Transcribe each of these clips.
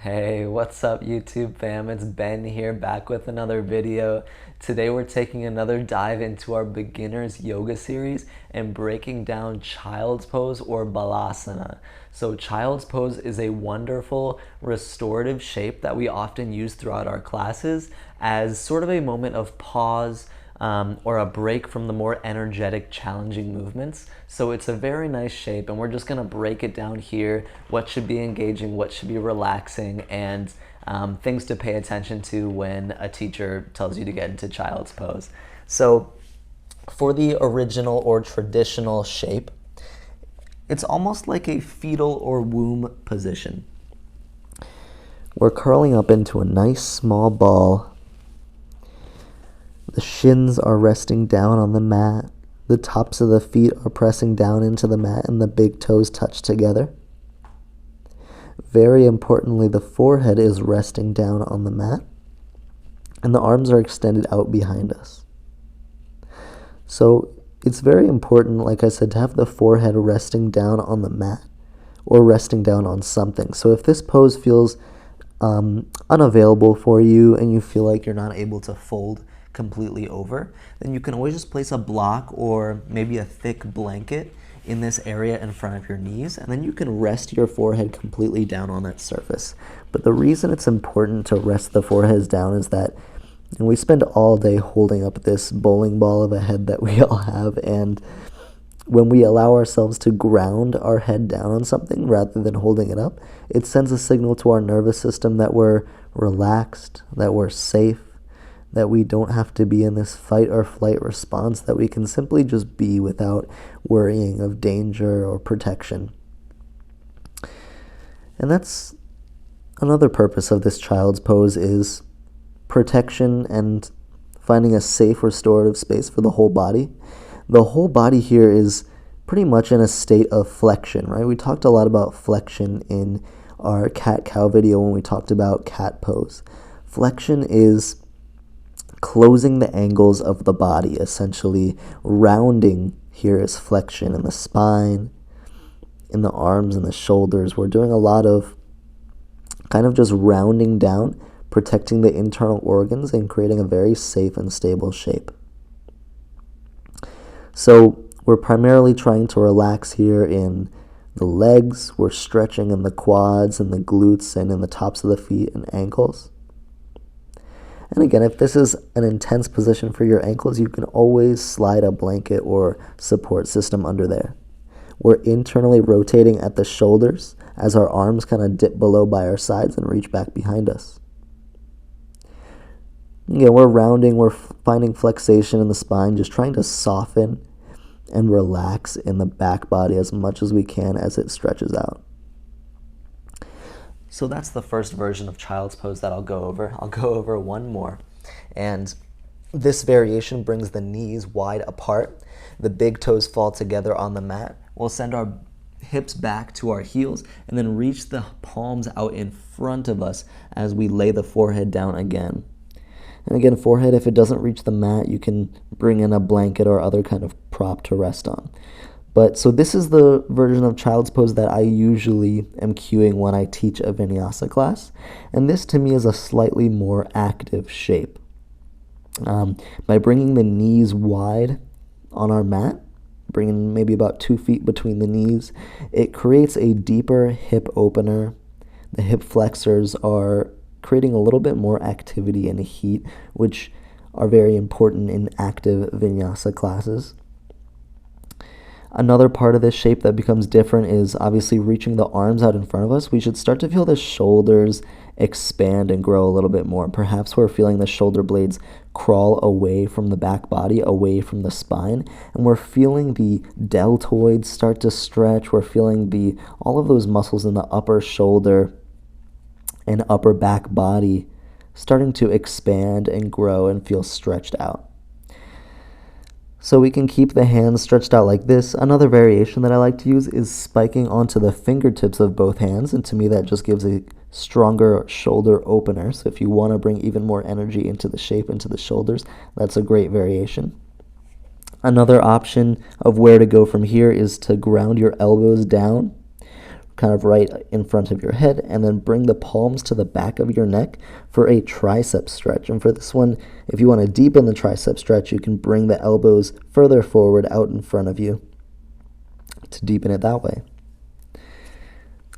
Hey, what's up YouTube fam? It's Ben here back with another video. Today we're taking another dive into our beginners yoga series and breaking down child's pose or Balasana. So child's pose is a wonderful restorative shape that we often use throughout our classes as sort of a moment of pause, or a break from the more energetic, challenging movements. So it's a very nice shape, and we're just gonna break it down here, what should be engaging, what should be relaxing, and things to pay attention to when a teacher tells you to get into child's pose. So for the original or traditional shape, it's almost like a fetal or womb position. We're curling up into a nice small ball. The shins are resting down on the mat. The tops of the feet are pressing down into the mat and the big toes touch together. Very importantly, the forehead is resting down on the mat and the arms are extended out behind us. So it's very important, like I said, to have the forehead resting down on the mat or resting down on something. So if this pose feels unavailable for you and you feel like you're not able to fold completely over, then you can always just place a block or maybe a thick blanket in this area in front of your knees, and then you can rest your forehead completely down on that surface. But the reason it's important to rest the foreheads down is that we spend all day holding up this bowling ball of a head that we all have, and when we allow ourselves to ground our head down on something rather than holding it up, it sends a signal to our nervous system that we're relaxed, that we're safe, that we don't have to be in this fight or flight response, that we can simply just be without worrying of danger or protection. And that's another purpose of this child's pose, is protection and finding a safe restorative space for the whole body. The whole body here is pretty much in a state of flexion, right? We talked a lot about flexion in our cat-cow video when we talked about cat pose. Flexion is closing the angles of the body, essentially. Rounding here is flexion in the spine, in the arms and the shoulders. We're doing a lot of kind of just rounding down, protecting the internal organs and creating a very safe and stable shape. So we're primarily trying to relax here in the legs. We're stretching in the quads and the glutes and in the tops of the feet and ankles. And again, if this is an intense position for your ankles, you can always slide a blanket or support system under there. We're internally rotating at the shoulders as our arms kind of dip below by our sides and reach back behind us. Again, we're rounding, we're finding flexation in the spine, just trying to soften and relax in the back body as much as we can as it stretches out. So that's the first version of child's pose that I'll go over. I'll go over one more. And this variation brings the knees wide apart. The big toes fall together on the mat. We'll send our hips back to our heels and then reach the palms out in front of us as we lay the forehead down again. And again, forehead, if it doesn't reach the mat, you can bring in a blanket or other kind of prop to rest on. But so this is the version of child's pose that I usually am cueing when I teach a vinyasa class. And this to me is a slightly more active shape. By bringing the knees wide on our mat, bringing maybe about 2 feet between the knees, it creates a deeper hip opener. The hip flexors are creating a little bit more activity and heat, which are very important in active vinyasa classes. Another part of this shape that becomes different is obviously reaching the arms out in front of us. We should start to feel the shoulders expand and grow a little bit more. Perhaps we're feeling the shoulder blades crawl away from the back body, away from the spine, and we're feeling the deltoids start to stretch. We're feeling all of those muscles in the upper shoulder and upper back body starting to expand and grow and feel stretched out. So we can keep the hands stretched out like this. Another variation that I like to use is spiking onto the fingertips of both hands, and to me that just gives a stronger shoulder opener. So if you want to bring even more energy into the shape, into the shoulders, that's a great variation. Another option of where to go from here is to ground your elbows down kind of right in front of your head, and then bring the palms to the back of your neck for a tricep stretch. And for this one, if you want to deepen the tricep stretch, you can bring the elbows further forward out in front of you to deepen it that way.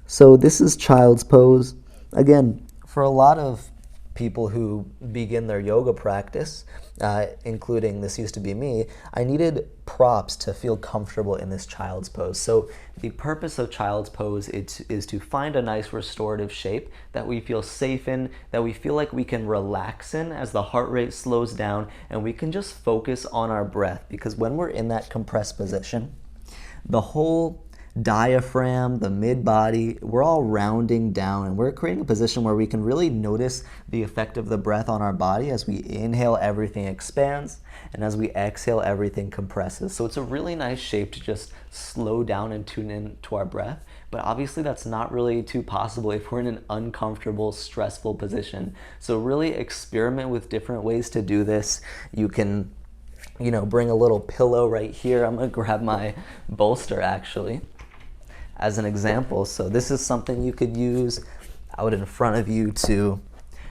So this is child's pose. Again, for a lot of people who begin their yoga practice, including this used to be me, I needed props to feel comfortable in this child's pose. So the purpose of child's pose is to find a nice restorative shape that we feel safe in, that we feel like we can relax in as the heart rate slows down, and we can just focus on our breath. Because when we're in that compressed position, the whole diaphragm, the mid-body, we're all rounding down, and we're creating a position where we can really notice the effect of the breath on our body. As we inhale, everything expands, and as we exhale, everything compresses. So it's a really nice shape to just slow down and tune in to our breath. But obviously that's not really too possible if we're in an uncomfortable, stressful position. So really experiment with different ways to do this. You can, bring a little pillow right here. I'm gonna grab my bolster actually as an example. So this is something you could use out in front of you to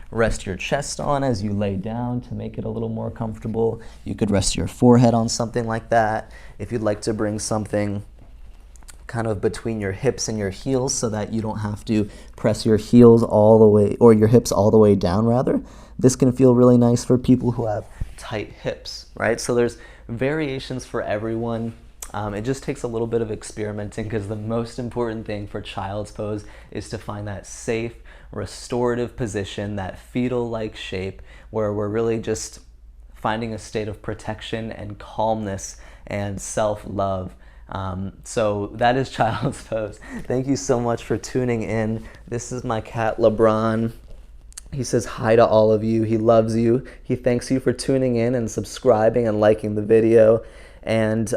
rest your chest on as you lay down to make it a little more comfortable. You could rest your forehead on something like that. If you'd like to bring something kind of between your hips and your heels so that you don't have to press your heels all the way, or your hips all the way down rather, this can feel really nice for people who have tight hips, right? So there's variations for everyone. It just takes a little bit of experimenting, because the most important thing for child's pose is to find that safe, restorative position, that fetal-like shape, where we're really just finding a state of protection and calmness and self-love. So that is child's pose. Thank you so much for tuning in. This is my cat, LeBron. He says hi to all of you. He loves you. He thanks you for tuning in and subscribing and liking the video. And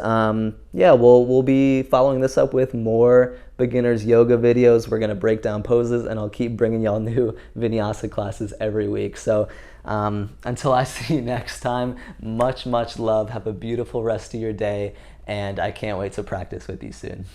yeah, we'll be following this up with more beginners yoga videos. We're gonna break down poses, and I'll keep bringing y'all new vinyasa classes every week. So until I see you next time, much love. Have a beautiful rest of your day, and I can't wait to practice with you soon.